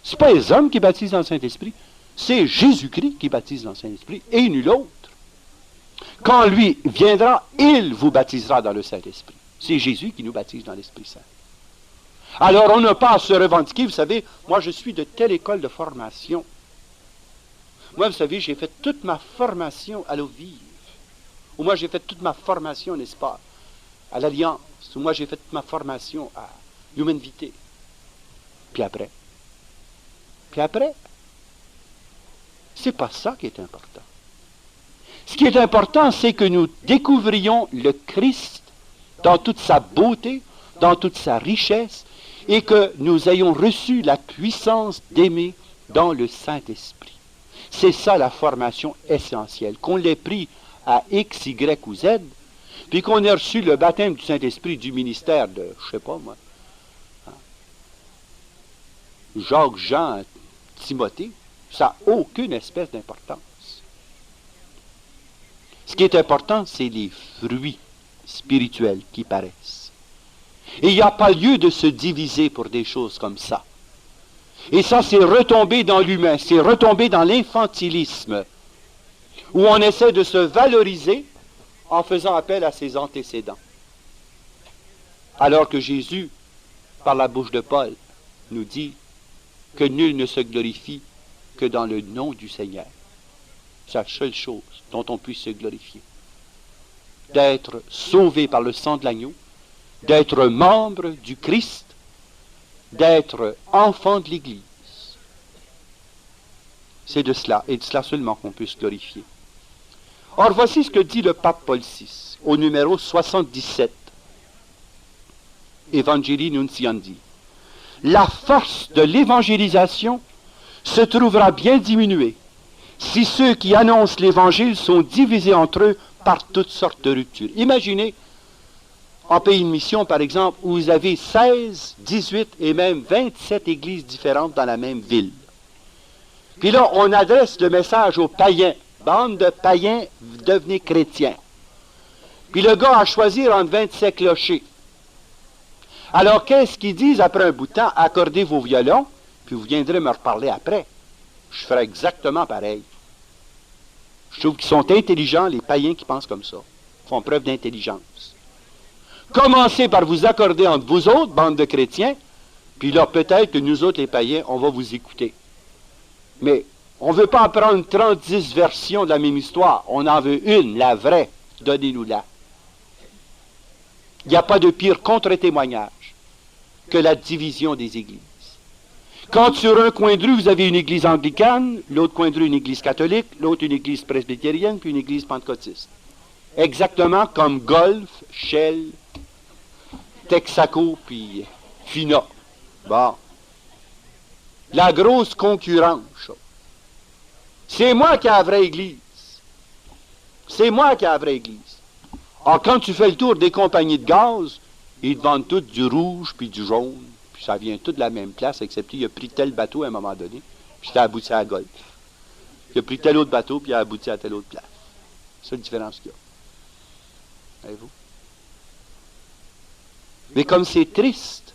C'est pas les hommes qui baptisent dans le Saint-Esprit. C'est Jésus-Christ qui baptise dans le Saint-Esprit, et nul autre. Quand lui viendra, il vous baptisera dans le Saint-Esprit. C'est Jésus qui nous baptise dans l'Esprit Saint. Alors on n'a pas à se revendiquer, vous savez, moi je suis de telle école de formation. Moi, vous savez, j'ai fait toute ma formation à l'eau vive. Ou moi j'ai fait toute ma formation, n'est-ce pas, à l'Alliance. Ou moi j'ai fait toute ma formation à Human Vitae. Puis après, c'est pas ça qui est important. Ce qui est important, c'est que nous découvrions le Christ dans toute sa beauté, dans toute sa richesse, et que nous ayons reçu la puissance d'aimer dans le Saint-Esprit. C'est ça la formation essentielle. Qu'on l'ait pris à X, Y ou Z, puis qu'on ait reçu le baptême du Saint-Esprit du ministère de, je sais pas moi, Jacques, Jean, Timothée, ça n'a aucune espèce d'importance. Ce qui est important, c'est les fruits spirituels qui paraissent. Et il n'y a pas lieu de se diviser pour des choses comme ça. Et ça, c'est retomber dans l'humain, c'est retomber dans l'infantilisme, où on essaie de se valoriser en faisant appel à ses antécédents. Alors que Jésus, par la bouche de Paul, nous dit que nul ne se glorifie que dans le nom du Seigneur. C'est la seule chose dont on puisse se glorifier. D'être sauvé par le sang de l'agneau, d'être membre du Christ, d'être enfant de l'Église. C'est de cela, et de cela seulement qu'on peut se glorifier. Or, voici ce que dit le pape Paul VI, au numéro 77, Evangelii Nuntiandi. la force de l'évangélisation se trouvera bien diminuée si ceux qui annoncent l'Évangile sont divisés entre eux par toutes sortes de ruptures. Imaginez, en pays de mission, par exemple, où vous avez 16, 18 et même 27 églises différentes dans la même ville. Puis là, on adresse le message aux païens. Bande de païens, devenez chrétiens. Puis le gars a choisi entre 27 clochers. Alors, qu'est-ce qu'ils disent après un bout de temps? Accordez vos violons, puis vous viendrez me reparler après. Je ferai exactement pareil. Je trouve qu'ils sont intelligents, les païens qui pensent comme ça. Ils font preuve d'intelligence. Commencez par vous accorder entre vous autres, bande de chrétiens, puis là, peut-être que nous autres, les païens, on va vous écouter. Mais on ne veut pas apprendre 30 versions de la même histoire. On en veut une, la vraie. Donnez-nous-la. Il n'y a pas de pire contre-témoignage que la division des églises. Quand sur un coin de rue, vous avez une église anglicane, l'autre coin de rue, une église catholique, l'autre une église presbytérienne, puis une église pentecôtiste. Exactement comme Golf, Shell, Texaco, puis Fina. Bon. La grosse concurrence. C'est moi qui ai la vraie église. C'est moi qui ai la vraie église. Alors, quand tu fais le tour des compagnies de gaz, ils te vendent toutes du rouge puis du jaune. Puis ça vient tout de la même place, excepté il a pris tel bateau à un moment donné, puis il a abouti à Golfe. Il a pris tel autre bateau, puis il a abouti à telle autre place. C'est la différence qu'il y a. Voyez-vous? Mais comme c'est triste,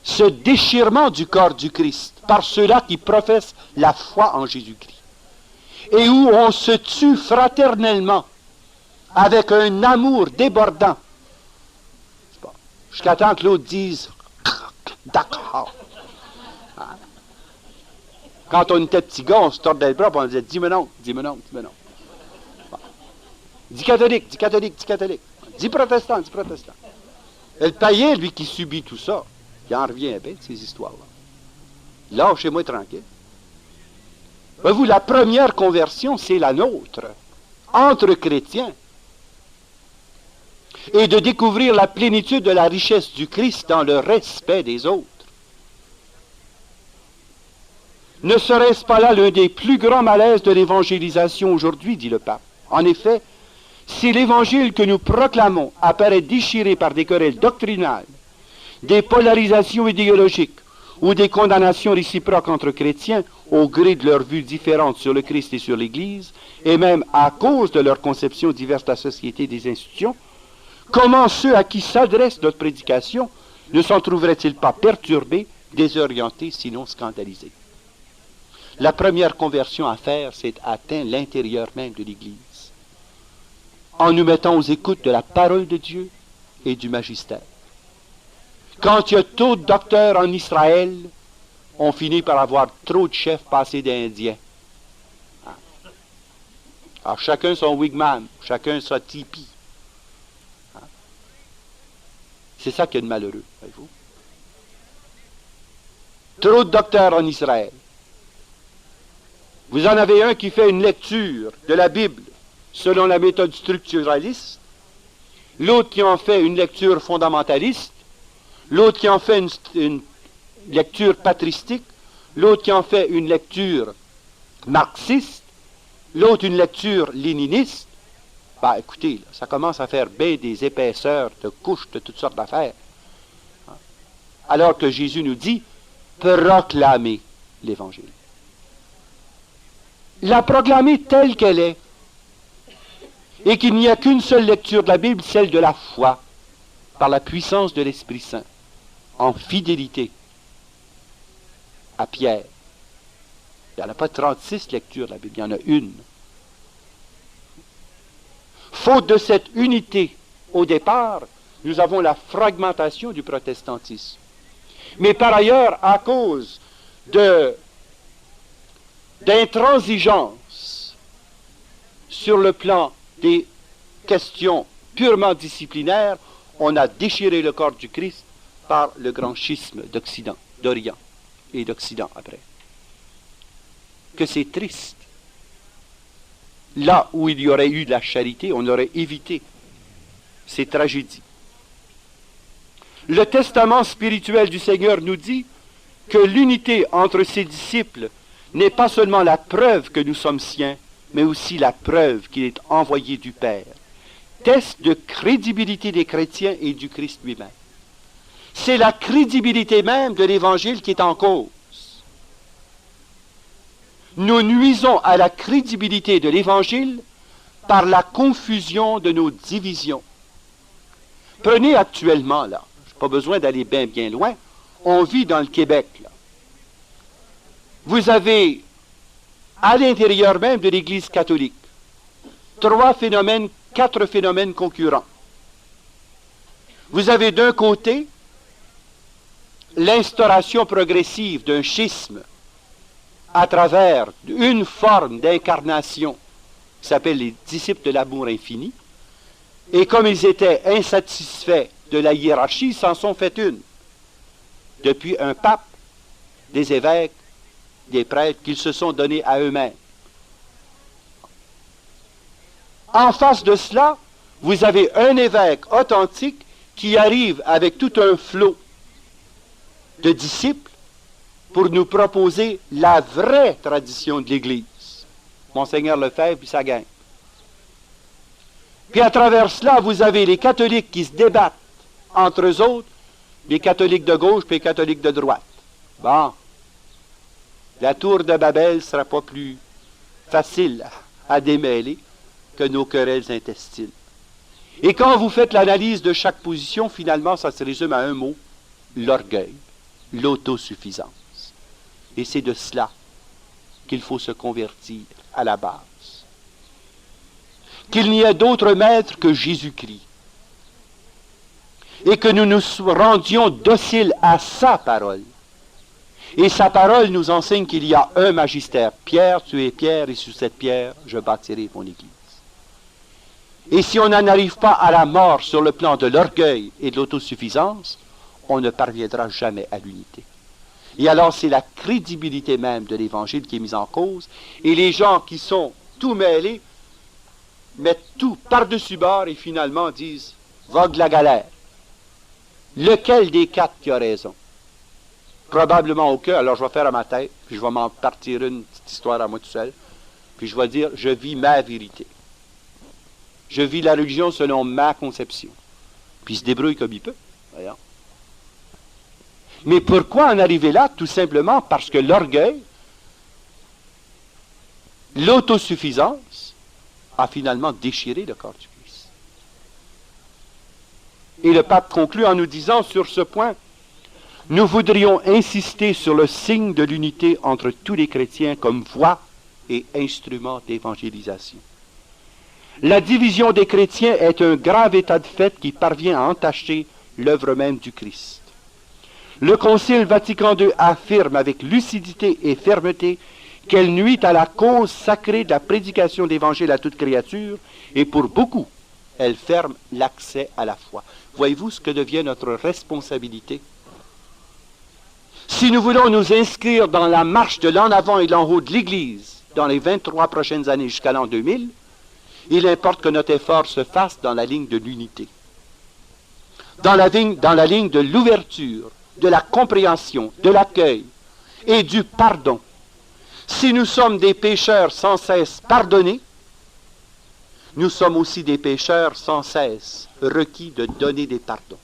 ce déchirement du corps du Christ par ceux-là qui professent la foi en Jésus-Christ, et où on se tue fraternellement avec un amour débordant, jusqu'à temps que l'autre dise « d'accord ». Quand on était petit gars, on se tordait le bras, on disait « dis-moi non, dis-moi non, dis-moi non ». Dis catholique, dis catholique, dis catholique. Dis protestant, dis protestant. Et le païen, lui, qui subit tout ça, il en revient bien de ces histoires-là. Lâchez-moi tranquille. Voyez-vous, la première conversion, c'est la nôtre, entre chrétiens. Et de découvrir la plénitude de la richesse du Christ dans le respect des autres. Ne serait-ce pas là l'un des plus grands malaises de l'évangélisation aujourd'hui, dit le pape. En effet, si l'évangile que nous proclamons apparaît déchiré par des querelles doctrinales, des polarisations idéologiques ou des condamnations réciproques entre chrétiens au gré de leurs vues différentes sur le Christ et sur l'Église, et même à cause de leurs conceptions diverses de la société et des institutions, comment ceux à qui s'adresse notre prédication ne s'en trouveraient-ils pas perturbés, désorientés, sinon scandalisés? La première conversion à faire, c'est atteindre l'intérieur même de l'Église, en nous mettant aux écoutes de la parole de Dieu et du magistère. Quand il y a trop de docteurs en Israël, on finit par avoir trop de chefs passés d'Indiens. Alors chacun son wigman, chacun sa tipi. C'est ça qui est de malheureux, voyez-vous. Trop de docteurs en Israël. Vous en avez un qui fait une lecture de la Bible selon la méthode structuraliste, l'autre qui en fait une lecture fondamentaliste, l'autre qui en fait une lecture patristique, l'autre qui en fait une lecture marxiste, l'autre une lecture léniniste. Ben, écoutez, là, ça commence à faire bien des épaisseurs de couches de toutes sortes d'affaires. Alors que Jésus nous dit, proclamez l'Évangile. La proclamer telle qu'elle est, et qu'il n'y a qu'une seule lecture de la Bible, celle de la foi, par la puissance de l'Esprit Saint, en fidélité à Pierre. Il n'y en a pas 36 lectures de la Bible, il y en a une. Faute de cette unité au départ, nous avons la fragmentation du protestantisme. Mais par ailleurs, à cause d'intransigeance sur le plan des questions purement disciplinaires, on a déchiré le corps du Christ par le grand schisme d'Occident, d'Orient et d'Occident après. Que c'est triste. Là où il y aurait eu de la charité, on aurait évité ces tragédies. Le testament spirituel du Seigneur nous dit que l'unité entre ses disciples n'est pas seulement la preuve que nous sommes siens, mais aussi la preuve qu'il est envoyé du Père. Test de crédibilité des chrétiens et du Christ lui-même. C'est la crédibilité même de l'Évangile qui est en cause. Nous nuisons à la crédibilité de l'Évangile par la confusion de nos divisions. Prenez actuellement, là, je n'ai pas besoin d'aller bien loin, on vit dans le Québec, là. Vous avez, à l'intérieur même de l'Église catholique, 4 phénomènes concurrents. Vous avez d'un côté l'instauration progressive d'un schisme à travers une forme d'incarnation qui s'appelle les disciples de l'amour infini, et comme ils étaient insatisfaits de la hiérarchie, ils s'en sont fait une. Depuis un pape, des évêques, des prêtres, qu'ils se sont donnés à eux-mêmes. En face de cela, vous avez un évêque authentique qui arrive avec tout un flot de disciples pour nous proposer la vraie tradition de l'Église. Monseigneur Lefebvre puis sa gang. Puis à travers cela, vous avez les catholiques qui se débattent entre eux autres, les catholiques de gauche puis les catholiques de droite. Bon, la tour de Babel ne sera pas plus facile à démêler que nos querelles intestines. Et quand vous faites l'analyse de chaque position, finalement, ça se résume à un mot, l'orgueil, l'autosuffisance. Et c'est de cela qu'il faut se convertir à la base. Qu'il n'y ait d'autre maître que Jésus-Christ. Et que nous nous rendions dociles à sa parole. Et sa parole nous enseigne qu'il y a un magistère. Pierre, tu es Pierre, et sur cette pierre, je bâtirai mon Église. Et si on n'en arrive pas à la mort sur le plan de l'orgueil et de l'autosuffisance, on ne parviendra jamais à l'unité. Et alors c'est la crédibilité même de l'Évangile qui est mise en cause, et les gens qui sont tout mêlés mettent tout par-dessus bord et finalement disent « vogue la galère ». Lequel des 4 qui a raison? Probablement aucun, alors je vais faire à ma tête, puis je vais m'en partir une petite histoire à moi tout seul, puis je vais dire « je vis ma vérité ». Je vis la religion selon ma conception. Puis il se débrouille comme il peut. Voyons. Mais pourquoi en arriver là? Tout simplement parce que l'orgueil, l'autosuffisance, a finalement déchiré le corps du Christ. Et le pape conclut en nous disant sur ce point, nous voudrions insister sur le signe de l'unité entre tous les chrétiens comme voie et instrument d'évangélisation. La division des chrétiens est un grave état de fait qui parvient à entacher l'œuvre même du Christ. Le Concile Vatican II affirme avec lucidité et fermeté qu'elle nuit à la cause sacrée de la prédication de l'Évangile à toute créature, et pour beaucoup, elle ferme l'accès à la foi. Voyez-vous ce que devient notre responsabilité? Si nous voulons nous inscrire dans la marche de l'en avant et l'en haut de l'Église dans les 23 prochaines années jusqu'à l'an 2000, il importe que notre effort se fasse dans la ligne de l'unité, dans la ligne de l'ouverture, de la compréhension, de l'accueil et du pardon. Si nous sommes des pécheurs sans cesse pardonnés, nous sommes aussi des pécheurs sans cesse requis de donner des pardons.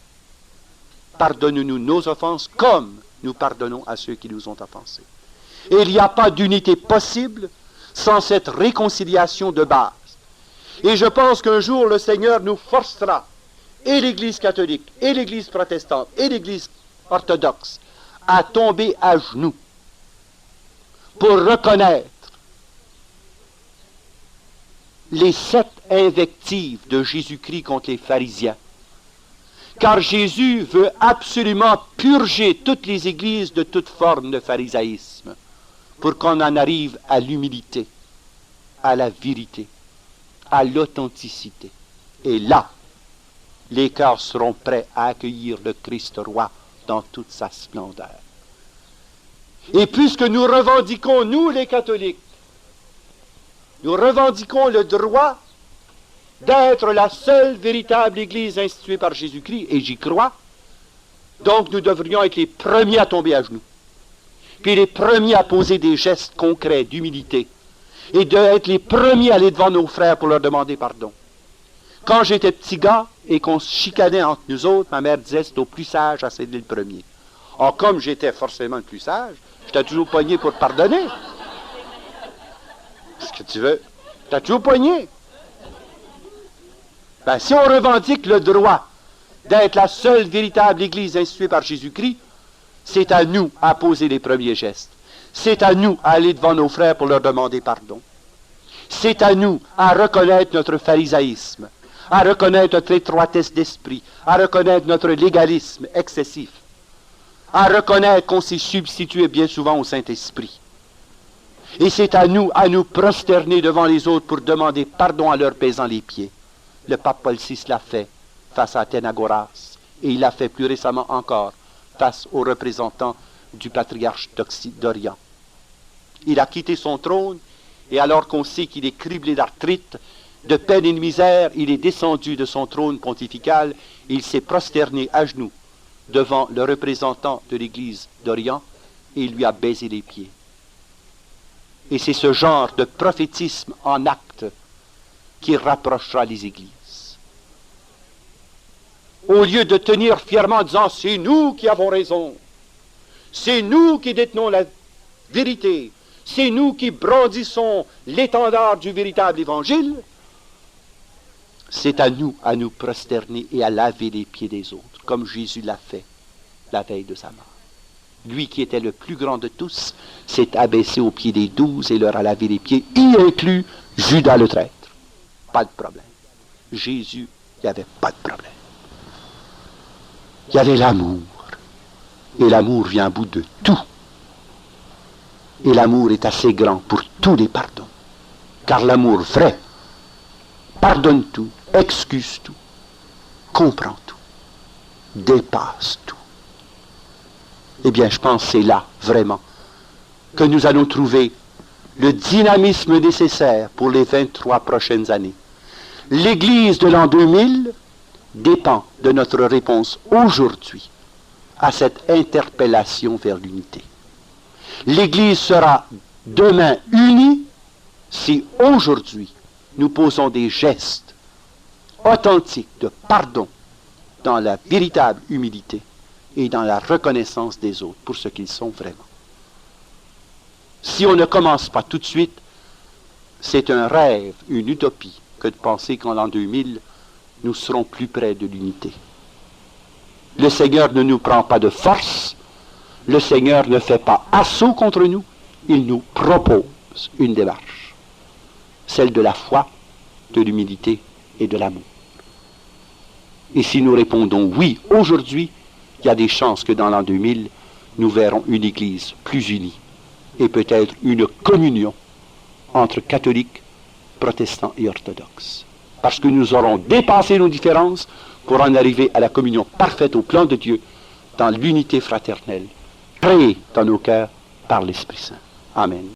Pardonne-nous nos offenses comme nous pardonnons à ceux qui nous ont offensés. Et il n'y a pas d'unité possible sans cette réconciliation de base. Et je pense qu'un jour, le Seigneur nous forcera, et l'Église catholique, et l'Église protestante, et l'Église orthodoxe, à tomber à genoux pour reconnaître les 7 invectives de Jésus-Christ contre les pharisiens. Car Jésus veut absolument purger toutes les églises de toute forme de pharisaïsme pour qu'on en arrive à l'humilité, à la vérité, à l'authenticité. Et là, les cœurs seront prêts à accueillir le Christ roi dans toute sa splendeur. Et puisque nous revendiquons, nous les catholiques, nous revendiquons le droit d'être la seule véritable Église instituée par Jésus-Christ, et j'y crois, Donc nous devrions être les premiers à tomber à genoux, puis les premiers à poser des gestes concrets d'humilité, et d'être les premiers à aller devant nos frères pour leur demander pardon. Quand j'étais petit gars et qu'on se chicanait entre nous autres, ma mère disait c'est au plus sage à céder le premier. Or, comme j'étais forcément le plus sage, j'étais toujours pogné pour te pardonner. Qu'est-ce que tu veux? T'as toujours pogné. Ben, si on revendique le droit d'être la seule véritable Église instituée par Jésus-Christ, c'est à nous à poser les premiers gestes. C'est à nous à aller devant nos frères pour leur demander pardon. C'est à nous à reconnaître notre pharisaïsme, à reconnaître notre étroitesse d'esprit, à reconnaître notre légalisme excessif, à reconnaître qu'on s'est substitué bien souvent au Saint-Esprit. Et c'est à nous prosterner devant les autres pour demander pardon à leur baisant les pieds. Le pape Paul VI l'a fait face à Athénagoras, et il l'a fait plus récemment encore face aux représentants du patriarche d'Orient. Il a quitté son trône, et alors qu'on sait qu'il est criblé d'arthrite, de peine et de misère, il est descendu de son trône pontifical, et il s'est prosterné à genoux devant le représentant de l'Église d'Orient, et il lui a baisé les pieds. Et c'est ce genre de prophétisme en acte qui rapprochera les églises. Au lieu de tenir fièrement en disant « c'est nous qui avons raison, c'est nous qui détenons la vérité, c'est nous qui brandissons l'étendard du véritable évangile », c'est à nous prosterner et à laver les pieds des autres, comme Jésus l'a fait la veille de sa mort. Lui qui était le plus grand de tous s'est abaissé aux pieds des 12 et leur a lavé les pieds, y inclus Judas le traître. Pas de problème. Jésus, il n'y avait pas de problème. Il y avait l'amour. Et l'amour vient à bout de tout. Et l'amour est assez grand pour tous les pardons. Car l'amour vrai pardonne tout, excuse tout, comprend tout, dépasse tout. Eh bien, je pense que c'est là, vraiment, que nous allons trouver le dynamisme nécessaire pour les 23 prochaines années. L'Église de l'an 2000 dépend de notre réponse aujourd'hui à cette interpellation vers l'unité. L'Église sera demain unie si aujourd'hui nous posons des gestes authentiques de pardon dans la véritable humilité et dans la reconnaissance des autres pour ce qu'ils sont vraiment. Si on ne commence pas tout de suite, c'est un rêve, une utopie, que de penser qu'en l'an 2000, nous serons plus près de l'unité. Le Seigneur ne nous prend pas de force, le Seigneur ne fait pas assaut contre nous, il nous propose une démarche, celle de la foi, de l'humilité et de l'amour. Et si nous répondons oui aujourd'hui, il y a des chances que dans l'an 2000, nous verrons une Église plus unie et peut-être une communion entre catholiques, protestants et orthodoxes. Parce que nous aurons dépassé nos différences pour en arriver à la communion parfaite au plan de Dieu dans l'unité fraternelle, créée dans nos cœurs par l'Esprit Saint. Amen.